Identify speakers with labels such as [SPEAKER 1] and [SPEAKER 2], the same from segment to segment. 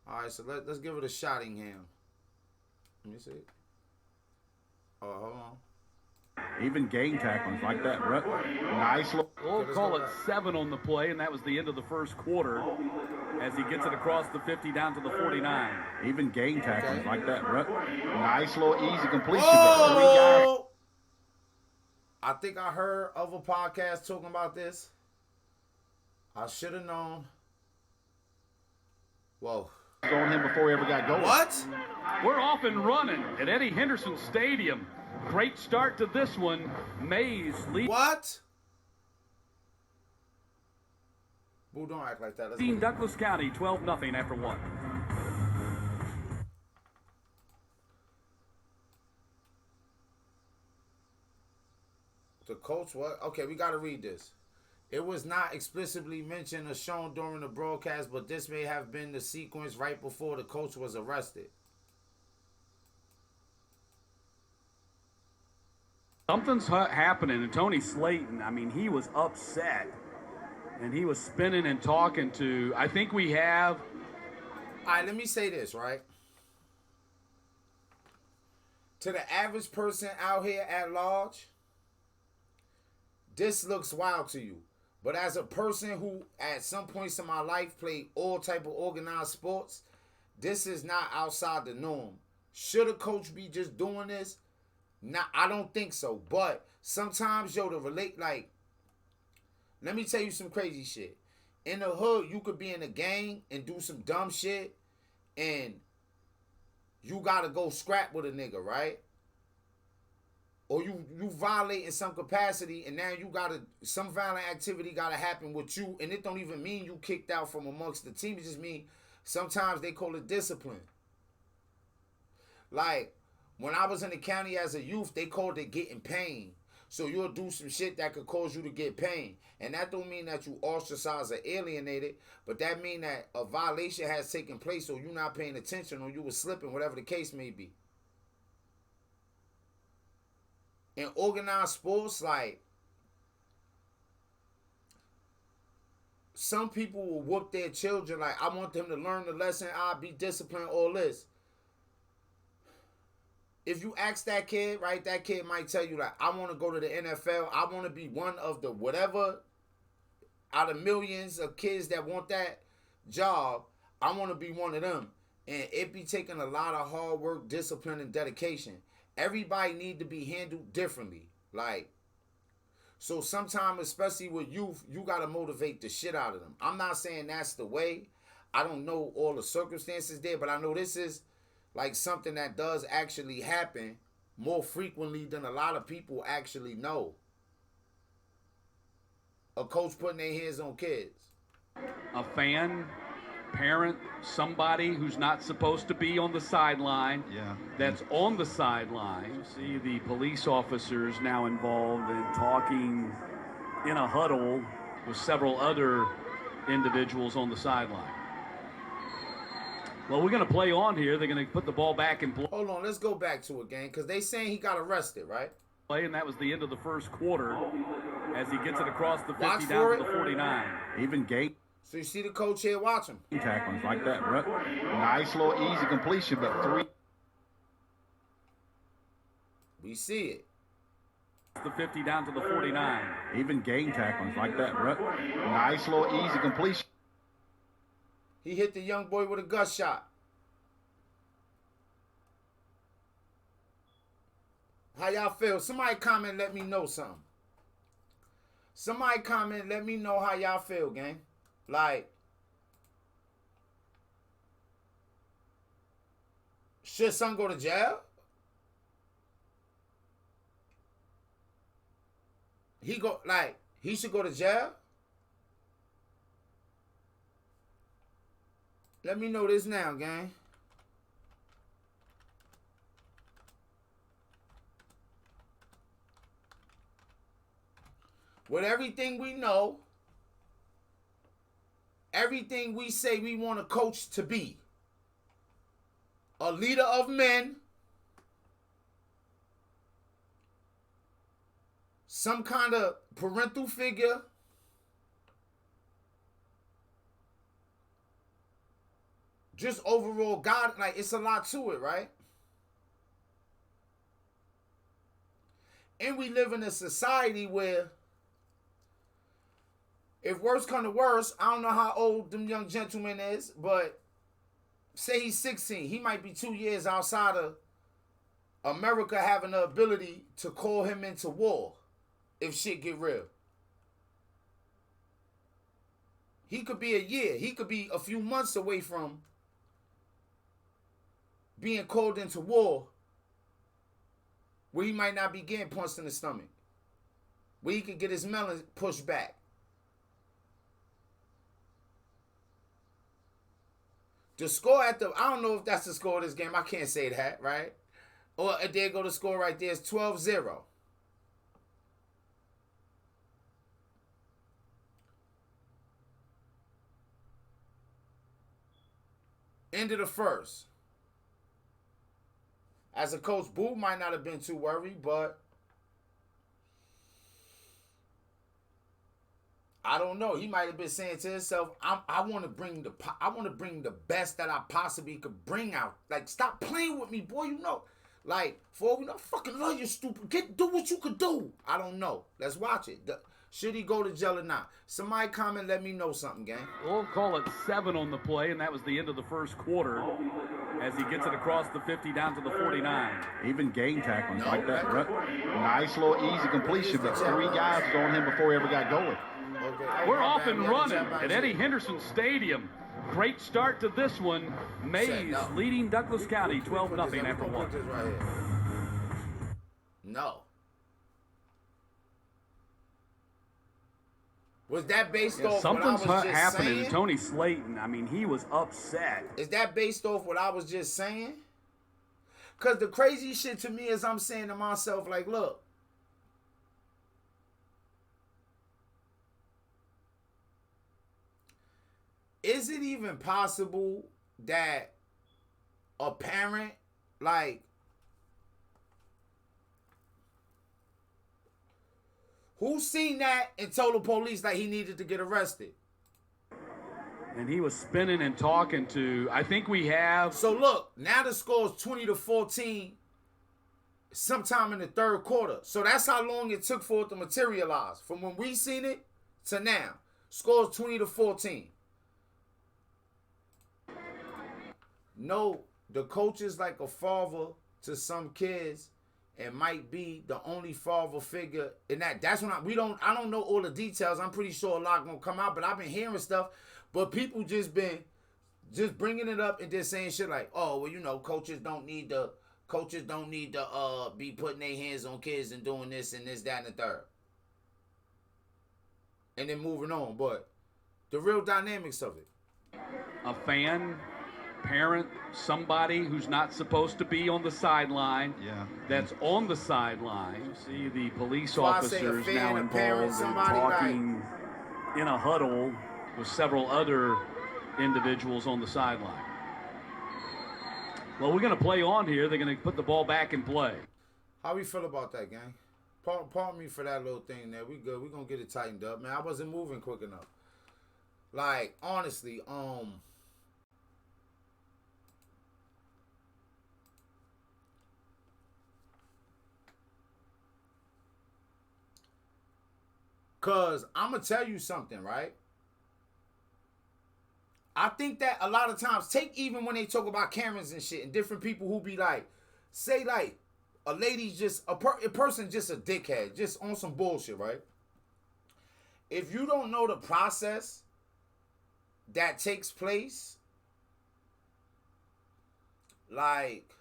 [SPEAKER 1] All right, so let's give it a Shottingham. Let me see. Oh, hold on.
[SPEAKER 2] Even game tackles like that. Nice look.
[SPEAKER 3] We'll call it 7 on the play, and that was the end of the first quarter as he gets it across the 50 down to the 49.
[SPEAKER 2] Even game tackles like that. Nice little easy completion.
[SPEAKER 1] Oh! I think I heard of a podcast talking about this. I should have known. Whoa.
[SPEAKER 2] On him before he ever got going.
[SPEAKER 1] What?
[SPEAKER 3] We're off and running at Eddie Henderson Stadium. Great start to this one. Mays leads.
[SPEAKER 1] What? Boo, don't act like that.
[SPEAKER 3] Team Douglas County 12-0 after 1.
[SPEAKER 1] The coach, what? Okay, we got to read this. It was not explicitly mentioned or shown during the broadcast, but this may have been the sequence right before the coach was arrested.
[SPEAKER 3] Something's happening, and Tony Slayton, I mean, he was upset, and he was spinning and talking to, I think we have.
[SPEAKER 1] All right, let me say this, right? To the average person out here at large, this looks wild to you. But as a person who at some points in my life played all type of organized sports, this is not outside the norm. Should a coach be just doing this? Nah, I don't think so. But sometimes, yo, to relate, like, let me tell you some crazy shit. In the hood, you could be in a gang and do some dumb shit, and you gotta go scrap with a nigga, right? Or you violate in some capacity, and now you gotta, some violent activity gotta happen with you, and it don't even mean you kicked out from amongst the team. It just mean sometimes they call it discipline. Like, when I was in the county as a youth, they called it getting pain. So you'll do some shit that could cause you to get pain. And that don't mean that you ostracized or alienated, but that mean that a violation has taken place, so you're not paying attention, or you were slipping, whatever the case may be. In organized sports, like, some people will whoop their children. Like, I want them to learn the lesson. I'll be disciplined, all this. If you ask that kid, right, that kid might tell you, like, I want to go to the NFL. I want to be one of the whatever, out of millions of kids that want that job, I want to be one of them. And it be taking a lot of hard work, discipline, and dedication. Everybody need to be handled differently. Like, so sometimes, especially with youth, you got to motivate the shit out of them. I'm not saying that's the way. I don't know all the circumstances there, but I know this is like something that does actually happen more frequently than a lot of people actually know. A coach putting their hands on kids.
[SPEAKER 3] A fan, parent, somebody who's not supposed to be on the sideline, that's on the sideline. You see the police officers now involved in talking in a huddle with several other individuals on the sideline. Well, we're going to play on here. They're going to put the ball back in play.
[SPEAKER 1] Hold on, let's go back to it, gang, because they saying he got arrested, right?
[SPEAKER 3] And that was the end of the first quarter as he gets it across the 50
[SPEAKER 1] Watch
[SPEAKER 3] down
[SPEAKER 1] for
[SPEAKER 3] to the
[SPEAKER 1] it.
[SPEAKER 3] 49.
[SPEAKER 2] Even game
[SPEAKER 1] So you see the coach here, watch him.
[SPEAKER 2] tackles like that. Nice little easy completion, but 3.
[SPEAKER 1] We see it.
[SPEAKER 3] The 50 down to the 49.
[SPEAKER 2] Even game tackles like that. Nice little easy completion.
[SPEAKER 1] He hit the young boy with a gut shot. How y'all feel? Somebody comment, let me know something. Somebody comment, let me know how y'all feel, gang. Like, should son go to jail? He should go to jail? Let me know this now, gang. With everything we know, everything we say we want a coach to be, a leader of men, some kind of parental figure, just overall God, like it's a lot to it, right? And we live in a society where if worse come to worse, I don't know how old them young gentleman is, but say he's 16, he might be 2 years outside of America having the ability to call him into war if shit get real. He could be a year. He could be a few months away from being called into war where he might not be getting punched in the stomach, where he could get his melon pushed back. The score at the, I don't know if that's the score of this game. I can't say that, right? Or there go the score right there. It's 12-0. End of the first. As a coach, Boo might not have been too worried, but I don't know. He might have been saying to himself, I want to bring the best that I possibly could bring out. Like, stop playing with me, boy. You know, like, for all we know, I fucking love you, stupid. Do what you could do. I don't know. Let's watch it. Should he go to jail or not? Somebody comment, let me know something, gang.
[SPEAKER 3] We'll call it 7 on the play, and that was the end of the first quarter as he gets it across the 50 down to the 49.
[SPEAKER 2] Even game tackling like that. Nice little easy completion, but 3 guys was on him before he ever got going.
[SPEAKER 3] Okay. We're off and running at Eddie Henderson Stadium. Great start to this one. Mays leading Douglas County 12-0 after 1.
[SPEAKER 1] No. Was that based off what I was just saying? Something's happening
[SPEAKER 3] to Tony Slayton. I mean, he was upset.
[SPEAKER 1] Is that based off what I was just saying? Because the crazy shit to me is I'm saying to myself, like, look. Is it even possible that a parent, like, who seen that and told the police that he needed to get arrested?
[SPEAKER 3] And he was spinning and talking to, I think we have.
[SPEAKER 1] So look, now the score is 20-14 sometime in the third quarter. So that's how long it took for it to materialize. From when we seen it to now. Score is 20-14. No, the coach is like a father to some kids and might be the only father figure in that. That's when I don't know all the details. I'm pretty sure a lot gonna come out, but I've been hearing stuff. But people just bringing it up and just saying shit like, oh, well, you know, coaches don't need to be putting their hands on kids and doing this and this, that, and the third. And then moving on, but the real dynamics of it.
[SPEAKER 3] A fan, parent, somebody who's not supposed to be on the sideline, that's on the sideline. You see the police officers now involved and talking in a huddle with several other individuals on the sideline. Well, we're going to play on here. They're going to put the ball back in play.
[SPEAKER 1] How we feel about that, gang? Pardon me for that little thing there. We good. We're going to get it tightened up. Man, I wasn't moving quick enough. Like, honestly, because I'm going to tell you something, right? I think that a lot of times, take even when they talk about Karens and shit and different people who be like, say like, a lady's just, a person just a dickhead, just on some bullshit, right? If you don't know the process that takes place, like,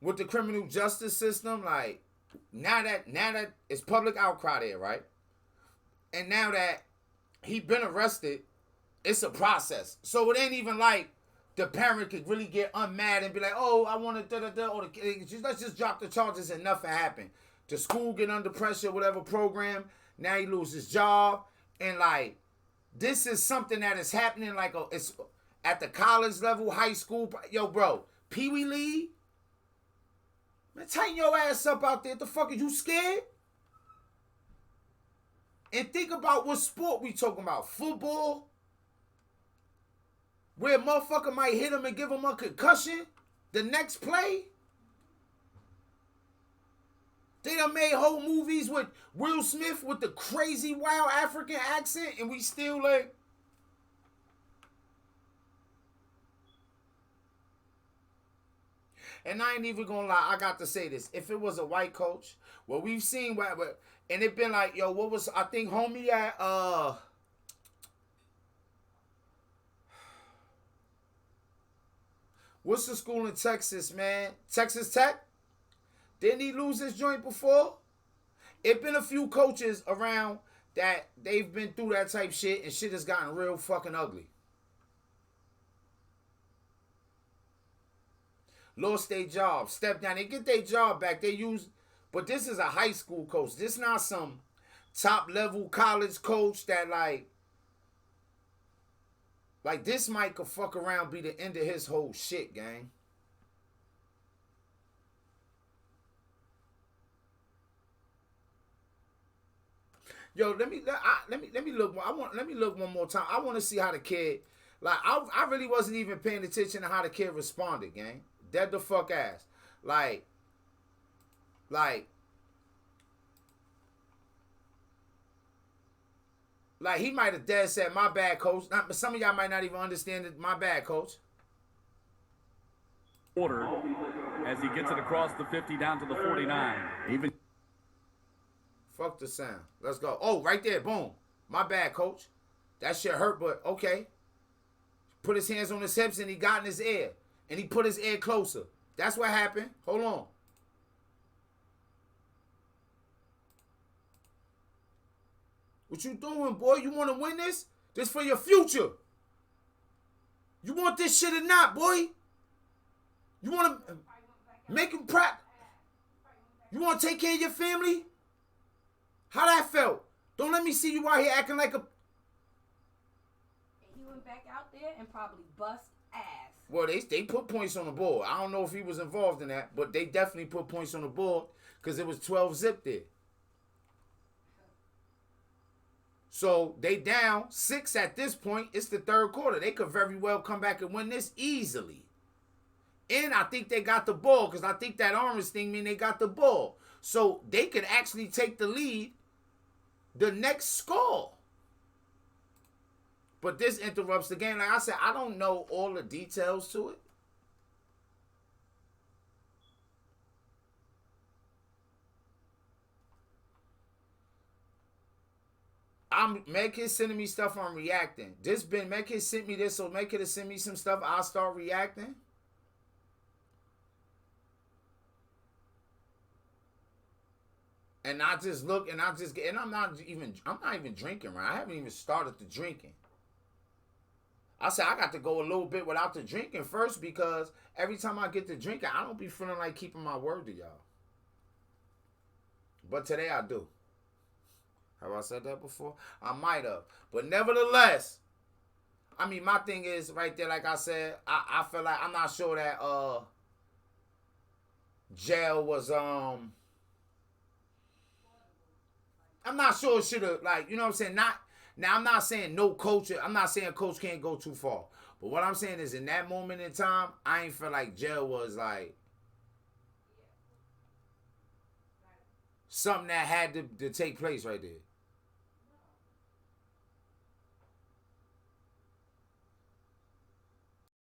[SPEAKER 1] with the criminal justice system, like, now that it's public outcry there, right? And now that he been arrested, it's a process. So it ain't even like the parent could really get unmad and be like, oh, I want to da-da-da, or let's just drop the charges and nothing happened. The school get under pressure, whatever program, now he lose his job. And like, this is something that is happening like it's at the college level, high school. Yo, bro, Pee Wee League? Man, tighten your ass up out there. The fuck, are you scared? And think about what sport we talking about. Football? where a motherfucker might hit him and give him a concussion the next play. They done made whole movies with Will Smith with the crazy wild African accent, and we still like. And I ain't even gonna lie, I got to say this. If it was a white coach, well, we've seen and it been like, yo, what was, I think homie at, what's the school in Texas, man? Texas Tech? Didn't he lose his joint before? It been a few coaches around that they've been through that type shit and shit has gotten real fucking ugly. Lost their job, stepped down. They get their job back. They use, but this is a high school coach. This not some top level college coach that like this might could fuck around be the end of his whole shit, gang. Yo, let me look. Let me look one more time. I want to see how the kid. Like I really wasn't even paying attention to how the kid responded, gang. Dead the fuck ass. Like he might have dead said, "My bad, coach." But some of y'all might not even understand it. My bad, coach.
[SPEAKER 3] Order as he gets it across the 50 down to the 49. Even.
[SPEAKER 1] Fuck the sound. Let's go. Oh, right there. Boom. My bad, coach. That shit hurt, but okay. Put his hands on his hips and he got in his ear. And he put his ear closer. That's what happened. Hold on. What you doing, boy? You want to win this? This for your future. You want this shit or not, boy? You want to make him proud? You want to take care of your family? How that felt? Don't let me see you out here acting like a...
[SPEAKER 4] He went back out there and probably bust ass.
[SPEAKER 1] Well, they put points on the board. I don't know if he was involved in that, but they definitely put points on the board because it was 12-zip there. So they down 6 at this point. It's the third quarter. They could very well come back and win this easily. And I think they got the ball because I think that orange thing mean they got the ball. So they could actually take the lead the next score. But this interrupts the game. Like I said, I don't know all the details to it. Medkit sending me stuff I'm reacting. Medkit sent me this, so Medkit has sent me some stuff. I'll start reacting. And I just look and I'm not even drinking, right? I haven't even started the drinking. I said I got to go a little bit without the drinking first because every time I get to drinking, I don't be feeling like keeping my word to y'all. But today I do. Have I said that before? I might have. But nevertheless, I mean, my thing is right there, like I said, I feel like I'm not sure that jail was I'm not sure it should have, like, you know what I'm saying? Now, I'm not saying no coach. I'm not saying coach can't go too far. But what I'm saying is in that moment in time, I ain't feel like jail was, like, something that had to take place right there.